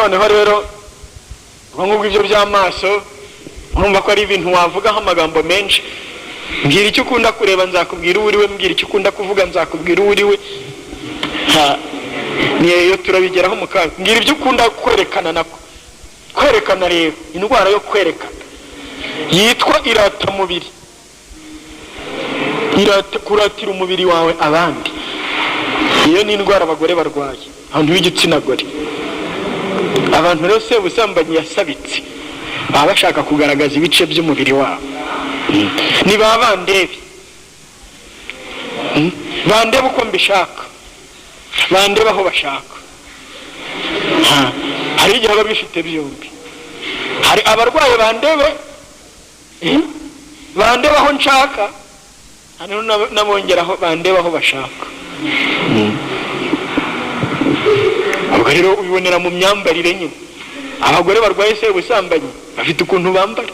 noneho rero ubwo ibyo by'amaso urumva ko ari ibintu wavugaho amagambo menshi. Mbwira icyo ukunda kureba nzakubwira uriwe, mbwira icyo ukunda kuvuga nzakubwira uriwe. Niyo turabigeraho mukanya. Mbwira ibyo ukunda kwerekana nako. Kwerekana rero indwara yo kwerekana yitwa iratamubiri. Kuratira umubiri wawe abandi, iyo ni indwara abagore barwaye, abantu b'igitsina gore. Abantu rero Sebusambanyi yasabitse baba bashaka kugaragaza ibice by'umubiri wabo. Ni bandebe bandebe uko mbishaka, bandebe aho bashaka. Hari igihe baba bifite byombi. Hari abarwaye bandebe aho nshaka, hano nabongeraho bandebe aho bashaka. Ubwo rero ubibonera mu myambarire nyine. Abagore barwaye Sebusambanyi bafite ukuntu bambara.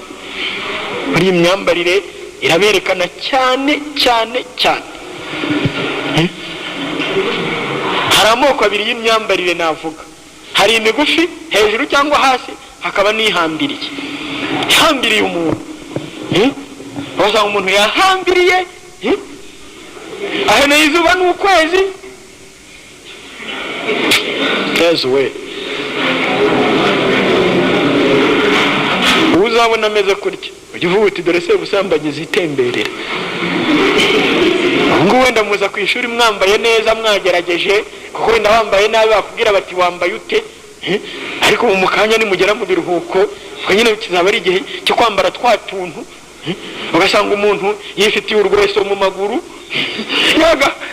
Muri imyambarire iraberekana cyane cyane cyane. Hari amoko abiri y'imyambarire navuga. Hari imigufi hejuru cyangwa hasi, hakaba n'ihambiriye. Ihambiriye umuntu, wasanga umuntu yahambiriye aheneye izuba n'ukwezi. Yezu we, uzabona ameze kurya ujya uvuga uti dore Sebusambanyi zitemberera. Ngo wenda muza ku ishuri mwambaye neza mwagerageje, kuko wenda wambaye nabi bakubwira bati wambaye ute, ariko mu kanya nimugera mu biruhuko ubwo nyine kizaba ari igihe cyo kwambara twa tuntu. Ugasanga umuntu yifitiye urweso mu maguru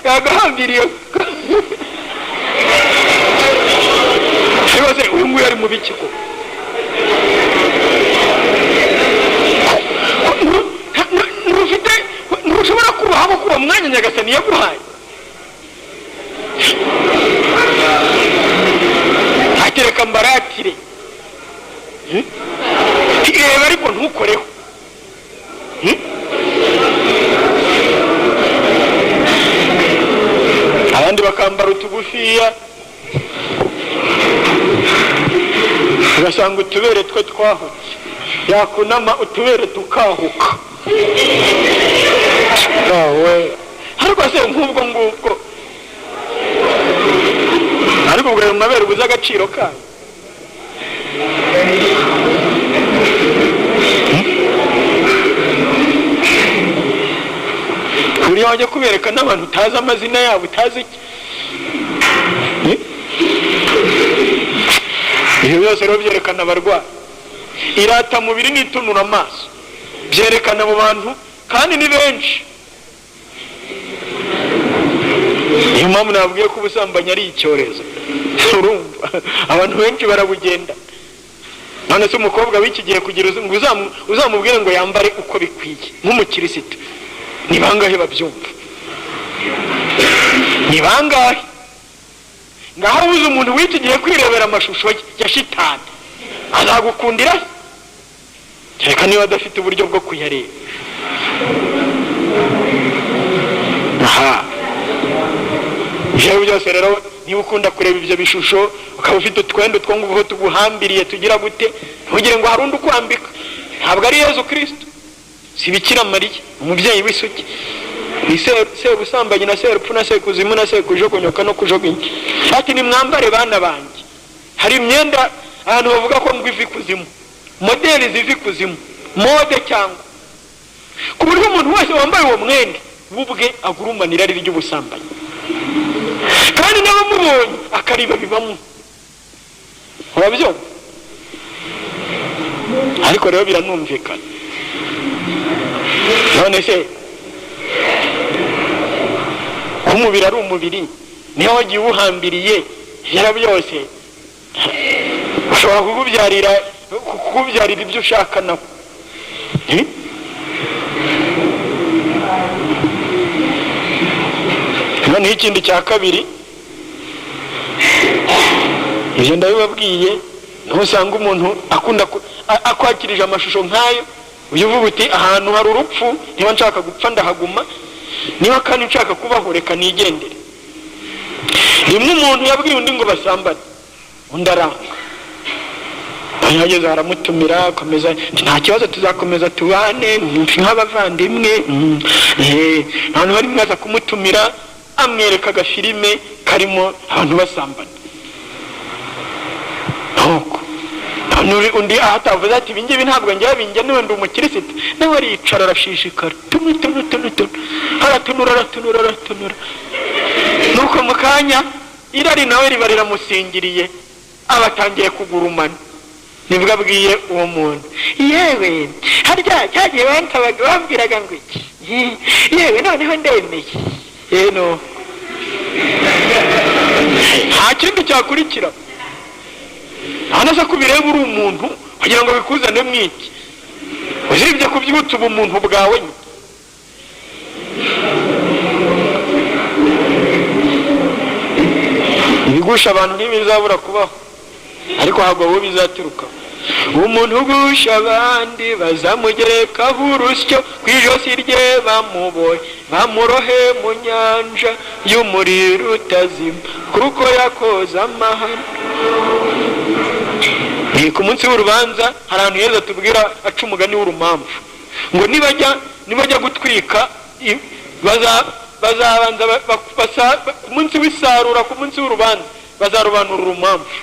yagahambiriye. Rwose uyu nguyu ari mu bikiko. Ntushobora kubaho kuba mwanya Nyagasani yaguhaye. Atereka mbaratire, reba ariko ntukoreho. Abandi bakambara utugufiya, ugasanga utubere twe twahutse, yakunama utubere tukahuka. Ariko se nk'ubwo ariko ubwo ayo mabere ubuze agaciro kayo. Kuriya wajya kubereka n'abantu utazi amazina yabo, utazi iki. Ibyo byose rero byerekana abarwayi. Irata mubiri n'itunura amaso byerekana abo bantu, kandi ni benshi. Niyo mpamvu nabwiye ko ubusambanyi ari icyorezo. Urumva abantu benshi barabugenda. None se umukobwa w'iki gihe kugira ngo uzamubwire ngo yambare uko bikwiye nk'umukirisitu, ni bangahe babyumva? Ni bangahe? Ngaho uzi umuntu w'iki gihe kwirebera amashusho ya shitani azagukundira? Reka niba adafite uburyo bwo kuyareba. Ibyo byose rero niba ukunda kureba ibyo bishusho, ukaba ufite utwenda two nguho tuguhambiriye tugira gute, ntugire ngo hari undi ukwambika. Ntabwo ari Yezu Kristo, si Bikira Mariya umubyeyi w'isugi. Ni Sebusambanyi na Serupfu na Sekuzimu na Sekujogonyoka no kujoginya. Ati ni mwambare bana banjye. Hari imyenda ahantu bavuga ko ngo ivi kuzimu, modeli zivi kuzimu, mode cyangwa, ku buryo umuntu wese wambaye uwo mwenda ubwe agurumanira ari ry'ubusambanyi, kandi n'abamubonye akariba bibamo. Urabyumva? Ariko rero biranumvikana. None se umubiri ari umubiri, niho wagiye uwuhambiriye yara byose, ushobora kukubyarira ibyo ushaka nawe. Noneho ikindi cya kabiri, ibyo ndabibabwiye, ntusanga umuntu akunda akwakirije amashusho nk'ayo, ujya uvuga uti ahantu hari urupfu, niba nshaka gupfa ndahaguma, niba kandi nshaka kubaho reka nigendere. Rimwe umuntu yabwiye undi ngo basambane, undi aranga. yageze aramutumira akomeza, nta kibazo tuzakomeza tubane nk'abavandimwe. Abantu bari mwaza kumutumira amwereka agafilime karimo abantu basambana. Undi ahatavuze ati ibingibi ntabwo njyewe bingenewe, ndi umukirisitu. nawe aricara arashishikara, aratunura. nuko mu kanya irari nawe riba riramusingiriye, aba atangiye kugurumana. nibwo abwiye uwo muntu, yewe harya cyagiye bantabaga bambwiraga ngo iki, yewe noneho ndemeye. Nta kindi cyakurikira. Hanaza kubireba uri umuntu kugira ngo bikuzane mwiki, usibye kubyutsa ubumuntu bwawe. ibigusha abantu ntibizabura kubaho, ariko ntabwo wowe bizaturuka. umuntu ugusha abandi bazamugerekaho urusyo, ku ijosi rye bamubohe, bamurohe mu nyanja y'umuriro utazima, kuko yakoze amahano. ku munsi w'urubanza hari ahantu heza tubwira aca umugani w'urumamfu, ngo nibajya gutwika bazabanza ku munsi w'isarura, ku munsi w'urubanza bazarobanura urumamfu,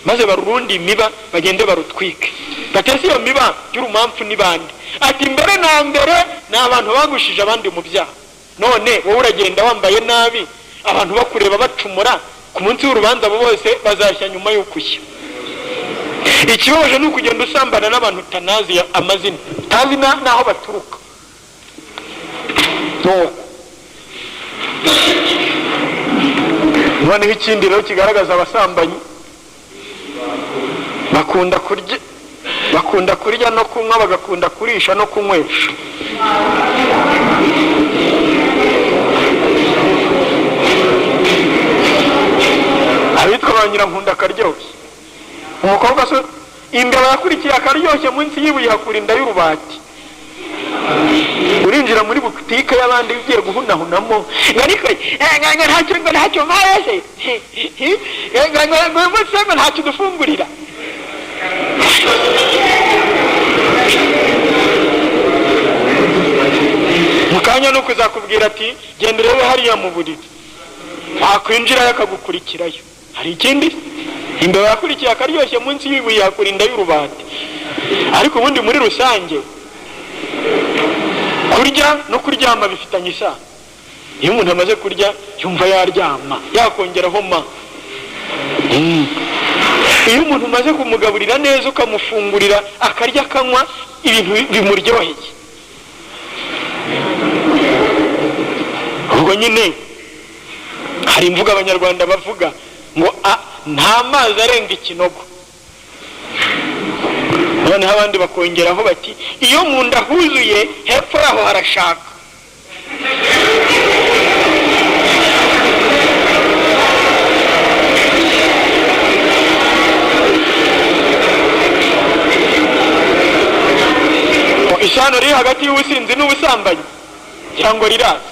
maze barurundi imiba bagende barutwike. batese iyo miba y'urumamfu ni bande? ati mbere na mbere ni abantu bagushije abandi mu byaha. none wowe uragenda wambaye nabi, abantu bakureba bacumura, ku munsi w'urubanza abo bose bazashya nyuma y'ukushya. ikibabaje ni ukugenda usambana n'abantu utanazi amazina, utazi n'aho baturuka. noneho ikindi rero kigaragaza abasambanyi, bakunda kurya no kunywa, bagakunda kurisha no kunywesha. abitwa ba nyirankunda akaryoshye. umukobwa se imbeba yakurikiye akaryoshye, munsi y'ibuye hakura inda y'urubati. urinjira muri butike y'abandi ugiye guhunahunamo, ntacyo mpaye se, ntacyo dufungurira. mu kanya no kuzakubwira ati genda urebe hariya mu buriri, wakwinjirayo akagukurikirayo. hari ikindi? imbeba yakurikiye akaryoshye, munsi y'ibuye hakura inda y'urubati. ariko ubundi muri rusange kurya no kuryama bifitanye isano. iyo umuntu amaze kurya yumva yaryama, yakongeraho ma. iyo umuntu umaze kumugaburira neza, ukamufungurira akarya akanywa, ibintu bimuryoheye, ubwo nyine hari imvugo abanyarwanda bavuga ngo nta mazi arenga ikinogo. noneho abandi bakongeraho bati iyo mu nda huzuye hepfo yaho harashaka. isano riri hagati y'ubusinzi n'ubusambanyi cyangwa riraza.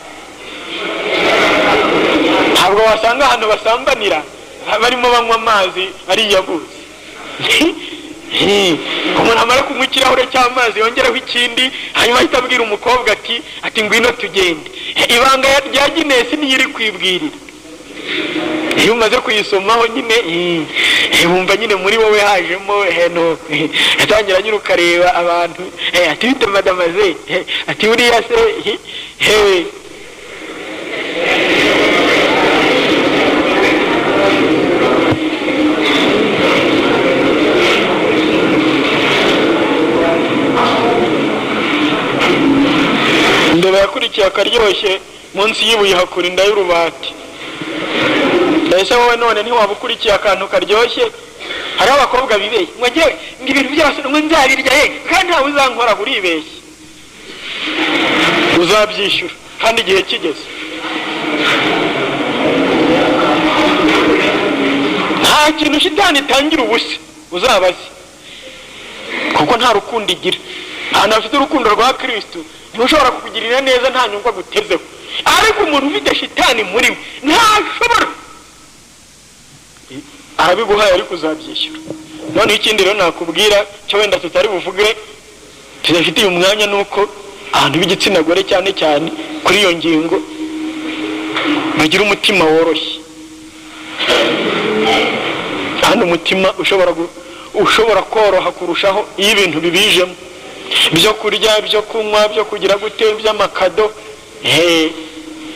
ntabwo wasanga ahantu basambanira barimo banywa amazi ariya buzi. umuntu amara kunywa ikirahure cy'amazi yongeraho ikindi, hanyuma ahita abwira umukobwa ati ngwino tugende. ibanga rya Ginesi niyo iri kwibwirira. iyo umaze kuyisomaho nyine wumva nyine muri wowe hajemo atangira nyine ukareba abantu, ati bite madamaze, ati uriya se imbeba yakurikiye akaryoshye, munsi y'ibuye hakura inda y'urubati. ese wowe none ntiwaba ukurikiye akantu karyoshye? hariho abakobwa bibeshye ngo njyewe ngo ibintu by'abasore ngo nzabirya kandi ntawe uzankora. uribeshye, uzabyishyura kandi igihe kigeze. nta kintu shitani itangira ubusa uzabaze, kuko nta rukundo igira. ahantu hafite urukundo rwa Kristo ntushobora kukugirira neza nta nyungu agutezeho. ariko umuntu ufite shitani muri we ntashobora, arabiguhaye ariko uzabyishyura. none ikindi rero nakubwira cyo wenda tutari buvuge tudafitiye umwanya, nuko abantu b'igitsina gore cyane cyane kuri iyo ngingo bagira umutima woroshye, kandi umutima ushobora koroha kurushaho iyo ibintu bibijemo, byo kurya, byo kunywa, byo kugira gute, by'amakado.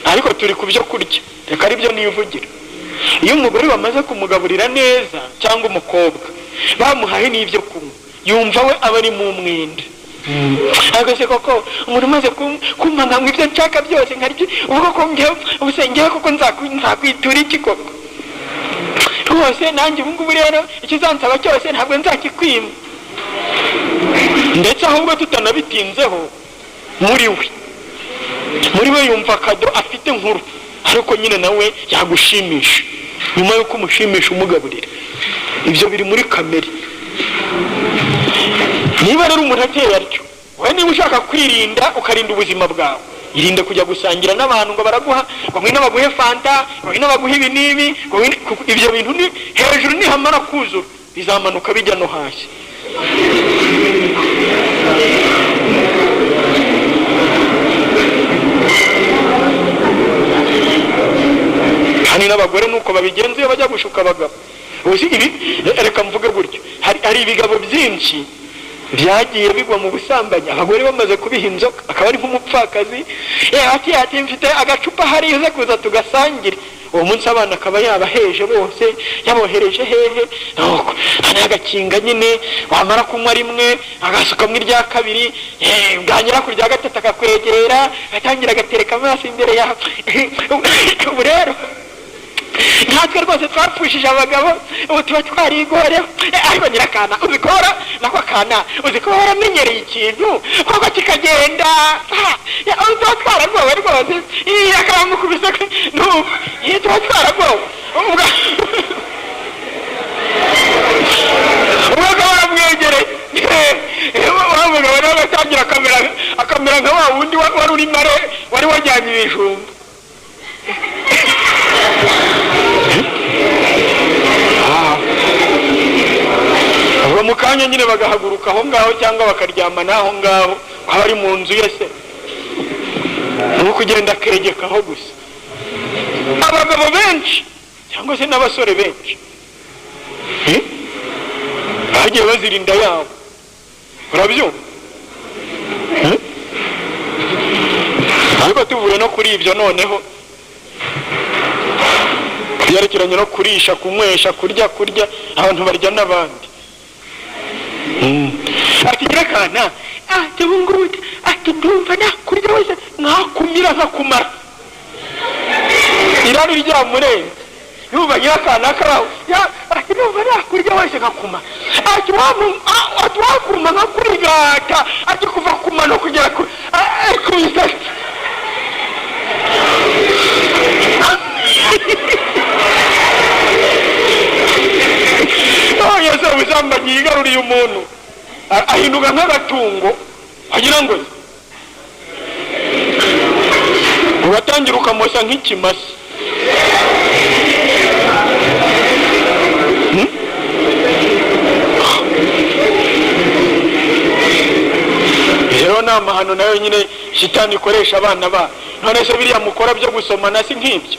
Ariko turi ku byo kurya, reka ari byo nivugira. Iyo umugore bamaze kumugaburira neza cyangwa umukobwa bamuhaye n'ibyo kunywa, yumva we aba ari mu mwenda. Agase koko umuntu umaze kumpa nkamwe ibyo nshaka byose nkarya, ubwo ko ngewe koko nzakwitura iki koko rwose, nanjye ubu ngubu rero ikizansaba cyose ntabwo nzakikwima. Ndetse ahubwo tutanabitinzeho, muri we yumva akado afite nkuru, ariko nyine nawe yagushimisha nyuma yo kumushimisha umugaburira. Ibyo biri muri kamere. Niba rero umuntu ateye atyo, wowe niba ushaka kwirinda ukarinda ubuzima bwawe, irinde kujya gusangira n'abantu ngo baraguha, ngo ngwino baguhe fanta, ngo ngwino baguhe ibi n'ibi, ibyo bintu ni hejuru, nihamara kuzura bizamanuka bijya no hasi. Hani n'abagore nuko babigenza iyo bajya gushuka abagabo. Reka mvuge gutyo, hari ibigabo byinshi byagiye bigwa mu busambanyi, abagore bamaze kubiha inzoka, akaba ari nk'umupfakazi ati mfite agacupa hariya uze kuza tugasangire. Uwo munsi abana akaba yabaheje bose, yabohereje hehe, nuko agakinga nyine, wamara kunywa rimwe agasukamwe irya kabiri, bwanyura ku rya gatatu akakwegera, atangira agatereka amaso imbere yawe. Ubu rero natwe rwose twapfushije abagabo, ubu tuba twarigoreho. Ariko nyirakana uzikora nako akana uzikora waramenyereye ikintu koko kikagenda, tuba twaragowe rwose. Akamukubise tuba twaragowe, umugabo aramwegereye, wa mugabo nawe agatangira akamera nka wa wundi wari uri mare, wari wajyanye ibijumba. Ubwo mu kanya nyine bagahaguruka aho ngaho cyangwa bakaryama n'aho ngaho, waba ari mu nzu ye se, ni ukugenda akegekaho gusa. Abagabo benshi cyangwa se n'abasore benshi bagiye bazirinda yabo, urabyumva? Ariko tuvuye no kuri ibyo, noneho byerekeranye no kurisha, kunywesha, kurya, abantu barya n'abandi. Ati nyirakana, ati ubungubu, ati ndumva nakurya wese nkakumira nkakumara, irari ryamurenze. Yumva nyirakana akabaho, ati ndumva nakurya wese nkakuma, ati wakuma nkakurigata, ati kuva kumano kugera kubisasi. Yesu ubusambanyi yigaruriye umuntu, ahinduka nk'agatungo, agira ngo ugatangira ukamosa nk'ikimasa. Rero ni amahano nayo nyine shitani ikoresha abana ba. None se biriya mukora byo gusomana si nk'ibyo?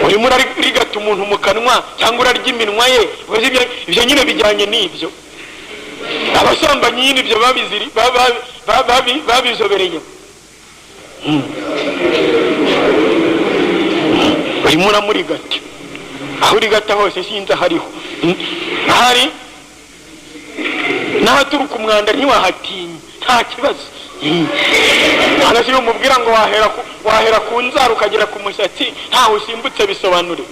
Urimo urarigata umuntu mu kanwa cyangwa urarya iminwa ye, ibyo nyine bijyanye n'ibyo. Abasambanyi nyine ibyo babizobereye. Urimo uramurigata, aho urigata hose sinzi ahariho. Ahari n'ahaturuka umwanda ntiwahatinya, nta kibazo. Hano si umubwira ngo wahera ku nzara ukagera ku musatsi ntaho usimbutse, bisobanure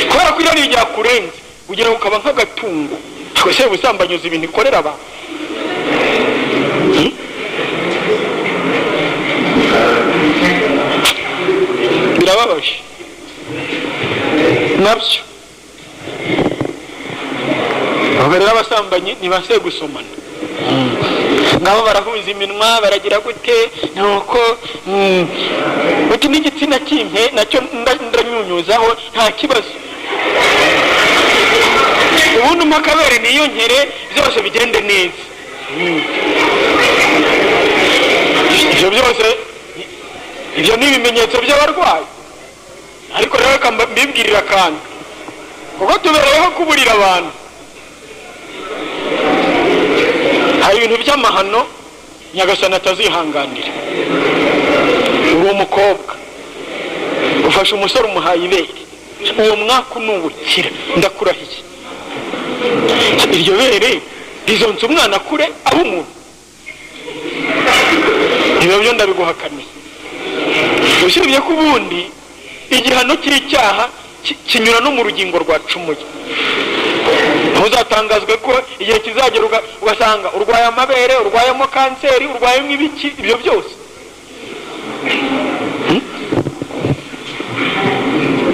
kubera ko irari ryakurenze kugira ngo ukaba nk'agatungo. Twese ubusambanyuza ibintu ikorera abantu. Birababaje nabyo. Abo rero abasambanyi ntibase gusomana, ngabo barahuza iminwa, baragira gute, nuko uti n'igitsina kimpe nacyo ndanyunyuzaho nta kibazo. ubundi umakabere niyo nkere byose bigende neza. Ibyo byose ibyo ni ibimenyetso by'abarwayi. Ariko rero reka mbibwirira kandi kuko tubereyeho kuburira abantu. Hari ibintu by'amahano Nyagasani atazihanganira. Uri umukobwa ufashe umusore umuhaye ibere, uwo mwaka unubukira ndakurahiye, iryo bere rizonsa umwana kure aba umuntu. Ibyo byo ndabiguhakaniye. Usibye ko ubundi igihano cy'icyaha kinyura no mu rugingo rwacumuye. Ntuzatangazwe ko igihe kizagera ugasanga urwaye amabere, urwayemo kanseri, urwayemo ibiki, ibyo byose.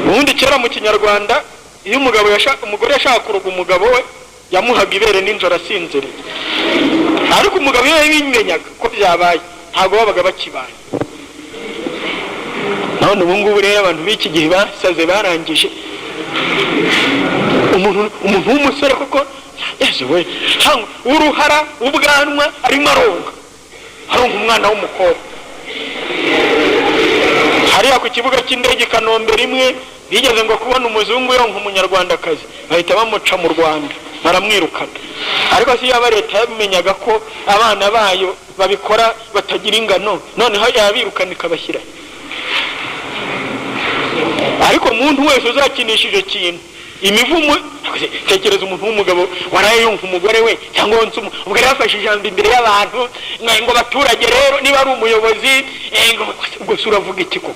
Ubundi kera mu Kinyarwanda iyo umugore yashaka kuroga umugabo we yamuhaga ibere n'injoro asinziriye. Ariko umugabo iyo yabimenyaga ko byabaye ntabwo babaga bakibaye. None ubu ngubu rero abantu b'iki gihe basaze barangije. Umuntu w'umusore koko Yesu we uruhara ubwanwa arimo aronga umwana w'umukobwa. Hariya ku kibuga cy'indege Kanombe rimwe bigeze ngo kubona umuzungu yonka umunyarwandakazi bahita bamuca mu Rwanda baramwirukana. Ariko si yaba leta yabimenyaga ko abana bayo babikora batagira ingano, noneho yabirukana ikabashyira. Ariko umuntu wese uzakinishije ikintu imivumo, tekereza umuntu w'umugabo waraye yumva umugore we cyangwa wonse ubwo yafashe ijambo imbere y'abantu ngo baturage rero niba ari umuyobozi ngo suravuga iki ko.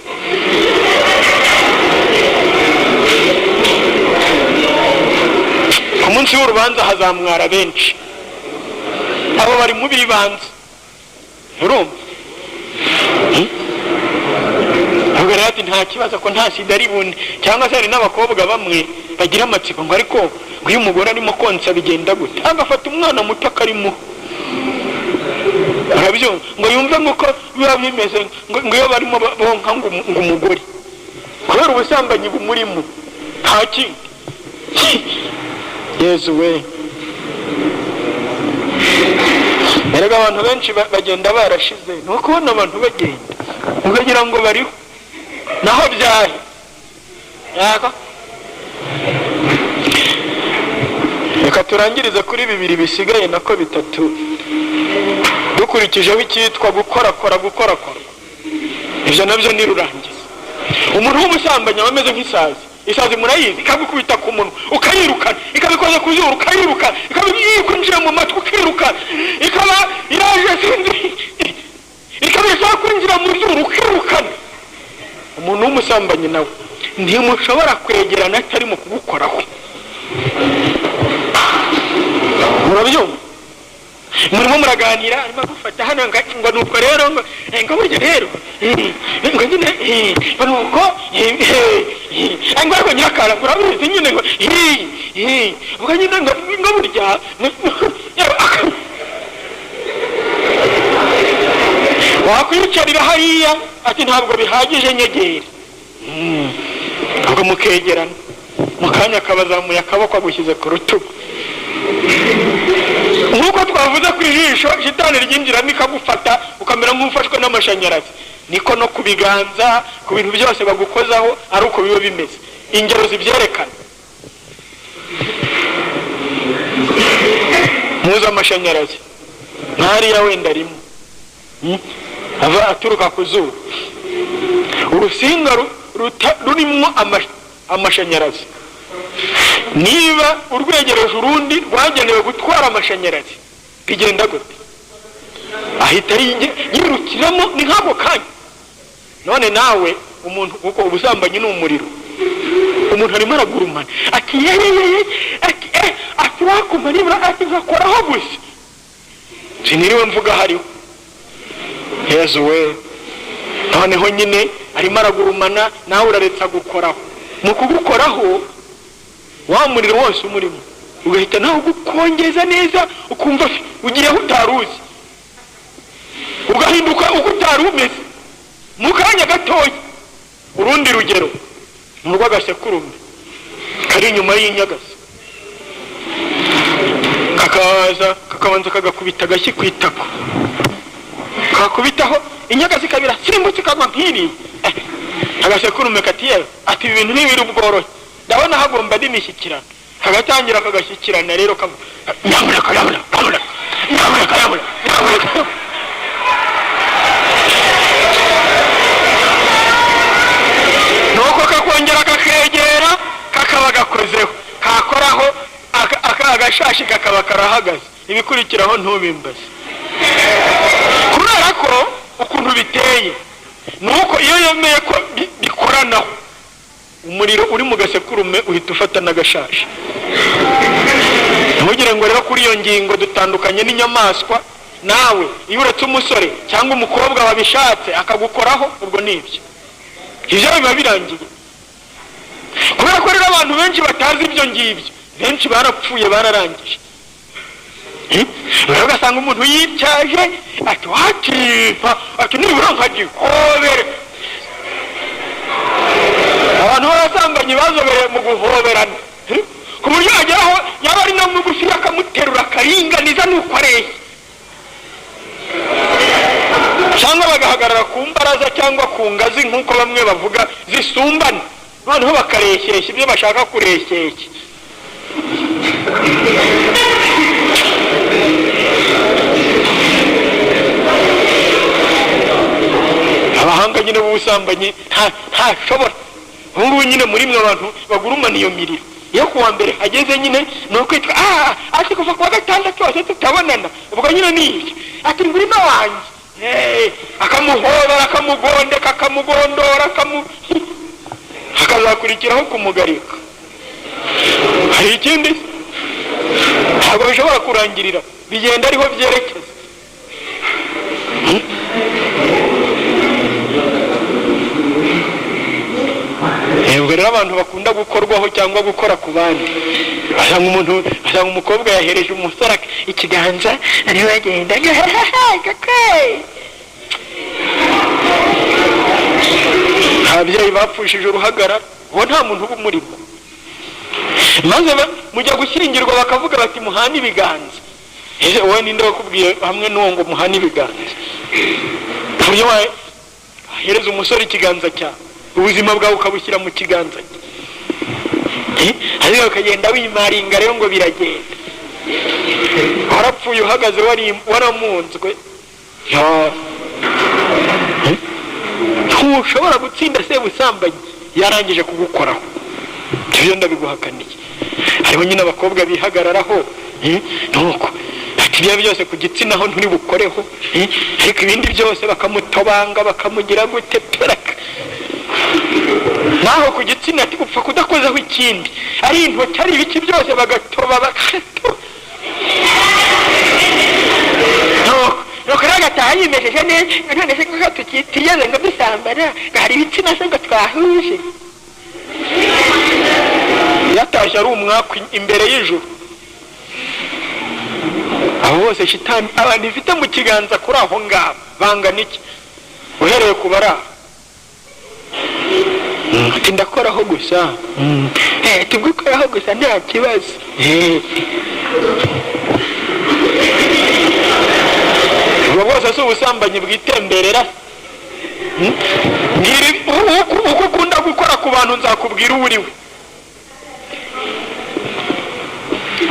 Ku munsi w'urubanza hazamwara benshi, abo bari mu bibanza urumva. Ubwo rero ati nta kibazo ko nta sida ari bundi, cyangwa se hari n'abakobwa bamwe bagira amatsiko ngo ariko ngo iyo umugore arimo konsa bigenda gute, agafata umwana muto akarimo arabyo ngo yumve nk'uko biba bimeze ngo iyo barimo bonka ngo umugore kubera ubusambanyi bumurimo nta kindi. Yesu we, erega abantu benshi bagenda barashize, ni ukubona abantu bagenda ukagira ngo bariho naho byahe yaka. Reka turangirize kuri bibiri bisigaye nako bitatu dukurikijeho icyitwa gukorakora. Ibyo nabyo ni rurangiza. Umuntu w'umusambanyi aba ameze nk'isazi. Isazi murayizi ikagukubita ku munwa ukayirukana, ikabikoza ku zuru ukayirukana, ikabikwinjira mu matwi ukirukana, ikaba iraje sinzi ikabishaka kwinjira mu zuru ukirukana. Umuntu w'umusambanyi nawe ntimushobora kwegerana atari mu kugukoraho. Murabyumva? Murimo muraganira arimo gufata hano ngo nuko rero ngo burya rero ngo nyine nuko ngo ariko nyakara murabizi nyine ngo ubwo nyine ngo burya wakwicarira hariya ati ntabwo bihagije nyegera. Ubwo mukegerana mu kanya akabazamuye akaboko agushyize ku rutugu. Nk'uko twavuze ku ijisho shitani ryinjiramo ikagufata ukamera nk'ufashwe n'amashanyarazi, niko no ku biganza, ku bintu byose bagukozaho ari uko biba bimeze. Ingero zibyerekana muzi amashanyarazi nk'ariya wenda rimwe ava aturuka ku zuba, urusinga rurimo amashanyarazi niba urwegereje urundi rwagenewe gutwara amashanyarazi bigenda gute? Ahita yirukiramo ni nk'ako kanya. None nawe umuntu uko ubusambanyi ni umuriro, umuntu arimo aragurumana ati ati wakumaribura ati ngakoraho gusa siniriwe mvuga hariho. Yesu we, noneho nyine arimo aragurumana nawe uraretsa gukoraho. Mu kugukoraho wa muriro wose umurimo ugahita nawe ugukongeza neza ukumva ugiye utaruzi, ugahinduka uko utari umeze mu kanya gatoya. Urundi rugero ni urw'agasekurume kari inyuma y'inyagasi. kakabanza kagakubita agashyi ku itako, kakubitaho inyaga zikabira simbutse kagwa nk'iri. Agasekurume kati yewe ati ibintu ntibiri ubworohe, ndabona hagomba andi mishyikirano. Kagatangira kagashyikirana rero nyamuneka nuko kakongera kakegera kakaba gakozeho, kakoraho agashashi kakaba karahagaze. Ibikurikiraho ntubimbaze, kubera ko ukuntu biteye nuko iyo yemeye ko bikoranaho, umuriro uri mu gasekurume uhita ufata n'agashashi. Ntugire ngo rero kuri iyo ngingo dutandukanye n'inyamaswa. Nawe iyo uretse umusore cyangwa umukobwa wabishatse akagukoraho, ubwo nibyo ibyo biba birangiye. Kubera ko rero abantu benshi batazi ibyo ngibyo, benshi barapfuye bararangije. Rero ugasanga umuntu yityaje ati watipa ati nibura nkagihobere. Abantu barasanganye bazobereye mu guhoberana, ku buryo yageraho yaba ari no mugufi akamuterura akaringaniza nuko areshya, cyangwa bagahagarara ku mbaraza cyangwa ku ngazi nk'uko bamwe bavuga zisumbana, noneho bakareshyeshya ibyo bashaka kureshyeshya. Abahanga nyine b'ubusambanyi ntashobora. Ubungubu nyine muri mwe abantu bagurumana iyo miriro, iyo kuwa mbere ageze nyine ni ukwitwa ati kuva kuwa gatandatu hose tutabonana, ubwo nyine nibyo ati ngurino wanjye, akamuhobera akamugondeka akamugondora akazakurikiraho kumugarika. Hari ikindi ntabwo bishobora kurangirira, bigenda ariho byerekeza. Ubwo rero abantu bakunda gukorwaho cyangwa gukora ku bandi, basanga umukobwa yahereje umusore ikiganza ariho agenda ababyeyi bapfushije uruhagarara, uwo nta muntu uba umurimo. Maze mujya gushyingirwa bakavuga bati muhane ibiganza. Ese wowe ninde wakubwiye hamwe n'uwo ngo muhane ibiganza? Buryo wahereza umusore ikiganza cyawe, ubuzima bwawe ukabushyira mu kiganza cye, ariko ukagenda wimaringa rero ngo biragenda. Warapfuye uhagaze waramunzwe, ntushobora gutsinda sebusambanyi yarangije kugukoraho. Ibyo ndabiguhakaniye. Hariho nyine abakobwa bihagararaho, nuko ati ibyo byose ku gitsina ho nturi bukoreho, ariko ibindi byose bakamutobanga bakamugira gute peraka. Naho ku gitsina ati gupfa kudakozeho ikindi, ari intoki ari ibiki byose bagatoba nuko rero agataha yimejeje neza, none se kuko tutiyeze ngo dusambana hari ibitsina se ngo twahuje. Yatashye ari umwaka imbere y'ijuru. Abo bose shitani abantu ifite mu kiganza kuri aho ngabo bangana iki? Uhereye ku baraho ati ndakoraho gusa, tubwikoraho gusa nta kibazo. Ubwo bwose si ubusambanyi bwitemberera. Uko ukunda gukora ku bantu nzakubwira uwo uriwe.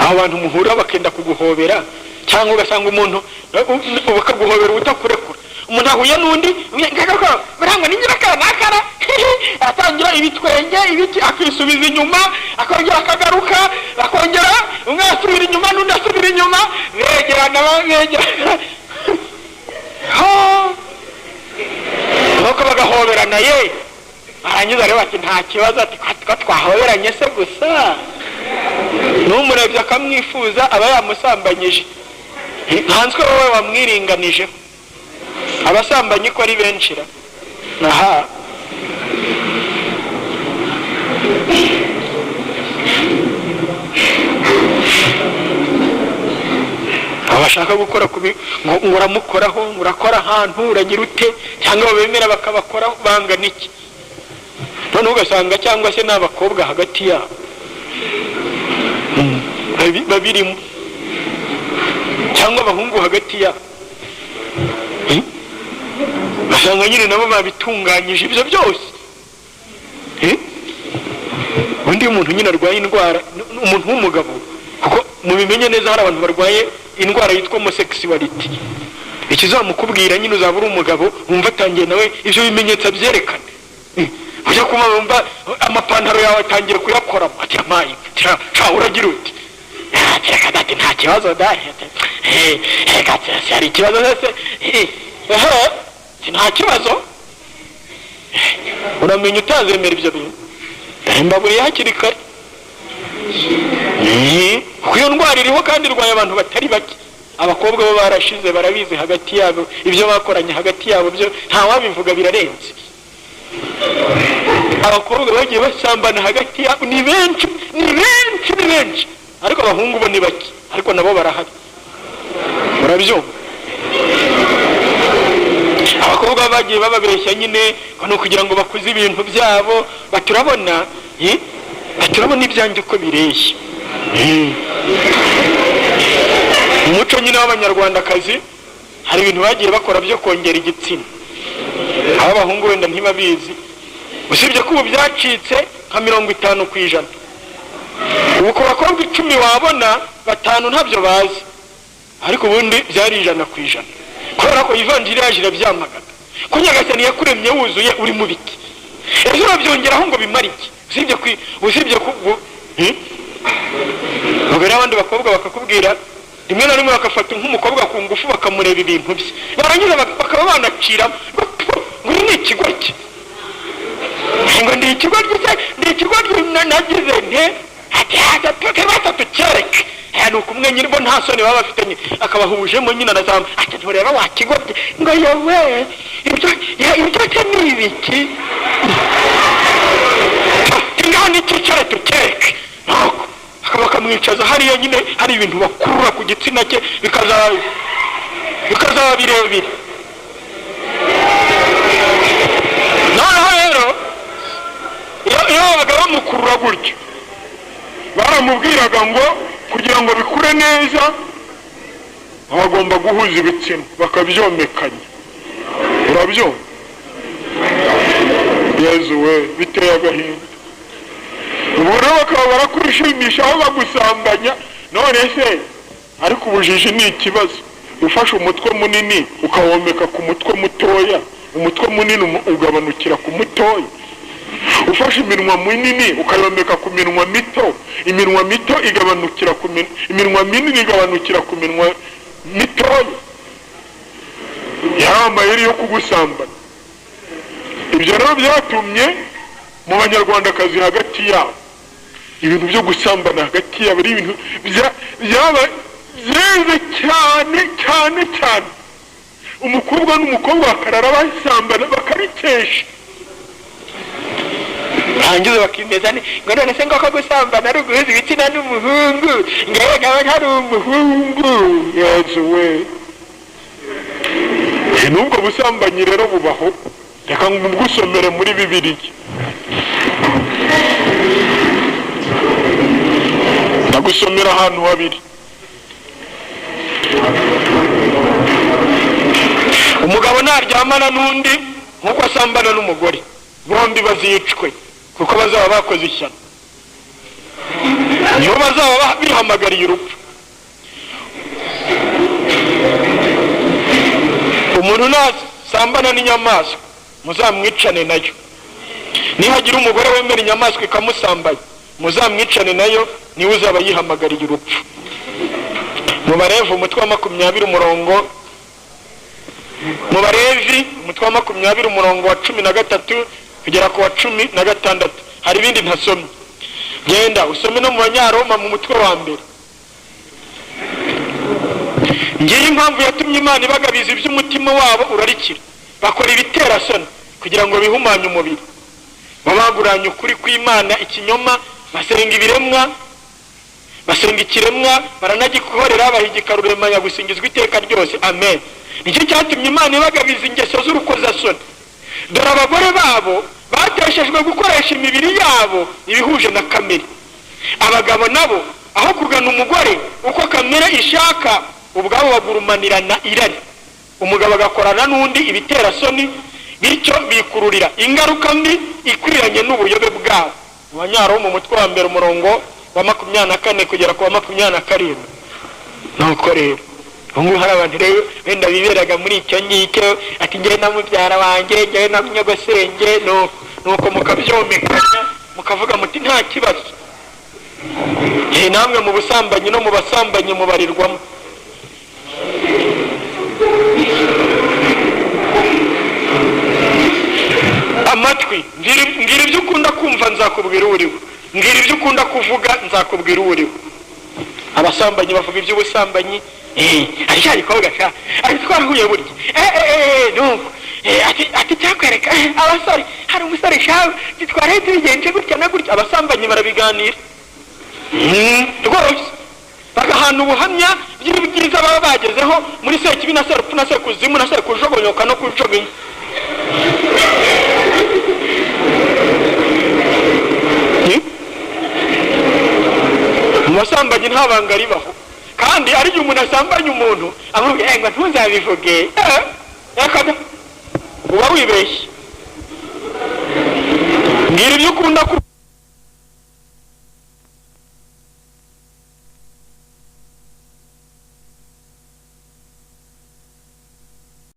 Abo bantu muhura bakenda kuguhobera, cyangwa ugasanga umuntu bakaguhobera utakurekura. Umuntu ahuye n'undi barangwa n'inyirakara atangira ibitwenge ibiki akisubiza inyuma, akongera akagaruka, akongera umwe asubira inyuma n'undi asubira inyuma, begerana nuko bagahoberana. Arangiza rero ati nta kibazo, ati ko twahoberanye se gusa. N'umurebye akamwifuza aba yamusambanyije, ntanswe wowe wamwiringanije. Abasambanyi ko ari benshi ra. Abashaka gukora ngo uramukoraho, urakora ahantu uragira ute, cyangwa bemera bakabakoraho bangana iki. None ugasanga cyangwa se n'abakobwa hagati yabo babirimo, cyangwa abahungu hagati yabo basanga nyine nabo babitunganyije ibyo byose. undi muntu nyine arwaye indwara, umuntu w'umugabo, kuko mubimenye neza hari abantu barwaye indwara yitwa homosexuality, ikizamukubwira nyine uzaba uri umugabo wumva atangiye nawe ibyo bimenyetso byerekana, ujya kuma wumva amapantaro yawe atangiye kuyakora, ati amayi uragira uti ati nta kibazo hari ikibazo nta kibazo, uramenya utazemera ibyo bintu mbaburiye hakiri kare, kuko iyo ndwara iriho kandi irwaye abantu batari bake. Abakobwa bo barashize barabizi hagati yabo, ibyo bakoranye hagati yabo byo ntawabivuga, birarenze. Abakobwa bagiye basambana hagati yabo ni benshi, ariko abahungu bo ni bake, ariko nabo barahari, murabyumva. Abakobwa bagiye bababeshya nyine no kugira ngo bakuze ibintu byabo, baturabona ibyanjye uko bireshya. Umuco nyine w'abanyarwandakazi hari ibintu bagiye bakora byo kongera igitsina, aho abahungu wenda ntibabizi, usibye ko ubu byacitse nka 50%. ubu ku bakobwa 10 wabona 5 ntabyo bazi, ariko ubundi byari 100%, kubera ko ivanjiri yaje irabyamagana ko Nyagasani yakuremye wuzuye uri mu biti. Ejo urabyongeraho ngo bimara iki? usibye ko ubwo abandi bakobwa bakakubwira rimwe na rimwe, bakafata nk'umukobwa ku ngufu bakamureba ibintu bye, barangiza bakaba banacira ngo ni ikigoryi, ngo ndi ikigoryi nagize nte ati batatukereke. Nuko umwe nyine bo nta soni baba bafitanye, akabahujemo nyine arazamu ati ntureba wakigoryi, ngo yewe ibyo ni ibiki, ingana icyicare tukereke. Bakamwicaza hariya nyine hari ibintu bakurura ku gitsina cye bikazaba birebire. Noneho rero iyo babaga bamukurura gutyo, baramubwiraga ngo kugira ngo bikure neza bagomba guhuza ibitsina bakabyomekanya. Urabyumva? Yezu we, biteye agahinda. Ubu rero bakaba barakwishimisha aho bagusambanya. None se ariko ubujiji ni ikibazo. Ufashe umutwe munini ukawomeka ku mutwe mutoya, umutwe munini ugabanukira ku mutoya. Ufashe iminwa minini ukayomeka ku minwa mito, iminwa mito igabanukira ku iminwa minini igabanukira ku minwa mitoya. Yamayeri yo kugusambana. Ibyo rero byatumye mu banyarwandakazi hagati yabo ibintu byo gusambana hagati yabo ari ibintu byaba zeze cyane. Umukobwa n'umukobwa bakarara basambana bakarikesha, hangize bakimeza ni ngo none se ngo gusambana ari uguhuza ibitsina n'umuhungu, ngaho nawe ntari umuhungu. Yezu we, nubwo busambanyi rero bubaho. Reka ngusomere muri Bibiliya. Ndagusomera ahantu habiri. Umugabo naryamana n'undi nkuko asambana n'umugore, bombi bazicwe kuko bazaba bakoze ishyano, niho bazaba bihamagariye urupfu. Umuntu nasambana n'inyamaswa muzamwicane nayo, nihagira umugore wemera inyamaswa ikamusambanya muzamwicane nayo, niwe uzaba yihamagariye urupfu. Mu Barevi umutwe wa 20 umurongo, mu Barevi umutwe wa 20 umurongo wa 13 kugera ku wa 16. Hari ibindi ntasomye, genda usome no mu Banyaroma mu mutwe wa 1. Ngiye impamvu yatumye Imana ibagabiza iby'umutima wabo urarikira, bakora ibitera soni kugira ngo bihumanye umubiri, babaguranye ukuri kw'Imana ikinyoma, basenga ibiremwa, basenga ikiremwa, baranagikorera bahigika rurema yagusingizwa iteka ryose. Amen. Nicyo cyatumye Imana ibagabiza ingeso z'urukozasoni. Dore abagore babo bateshejwe gukoresha imibiri yabo ibihuje na kamere, abagabo nabo aho kugana umugore uko kamere ishaka, ubwabo bagurumanirana irari, umugabo agakorana n'undi ibitera soni, bityo bikururira ingaruka mbi ikwiranye n'ubuyobe bwabo. Mu Banyaroma mu mutwe wa mbere umurongo wa 24 kugera ku wa 27. Nuko rero ngo hari abantu rero wenda biberaga muri icyo ngicyo, ati ngewe na mubyara wanjye, ngewe na nyogosenge, nuko mukabyomekanya mukavuga muti nta kibazo. Namwe mu busambanyi no mu basambanyi mubarirwamo. Amatwi, ngira ibyo ukunda kumva nzakubwira uriwe, ngira ibyo ukunda kuvuga nzakubwira uriwe. Abasambanyi bavuga iby'ubusambanyi, ariko gikoga sha, ari twarahuye burya, nuko ati cyakwereka abasore, hari umusore shawe twarahe tubigenje gutya na gutya. Abasambanyi barabiganira rwose, bagahana ubuhamya by'ibyiza baba bagezeho muri sekibi na serupfu na sekuzimu na sekujogonyoka no kujoginya. Mu basambanyi nta banga ribaho, kandi ari igihe umuntu asambanya umuntu amubwira ngo ntuzabivuge, uba wibeshye. Ngira ibyo ukunda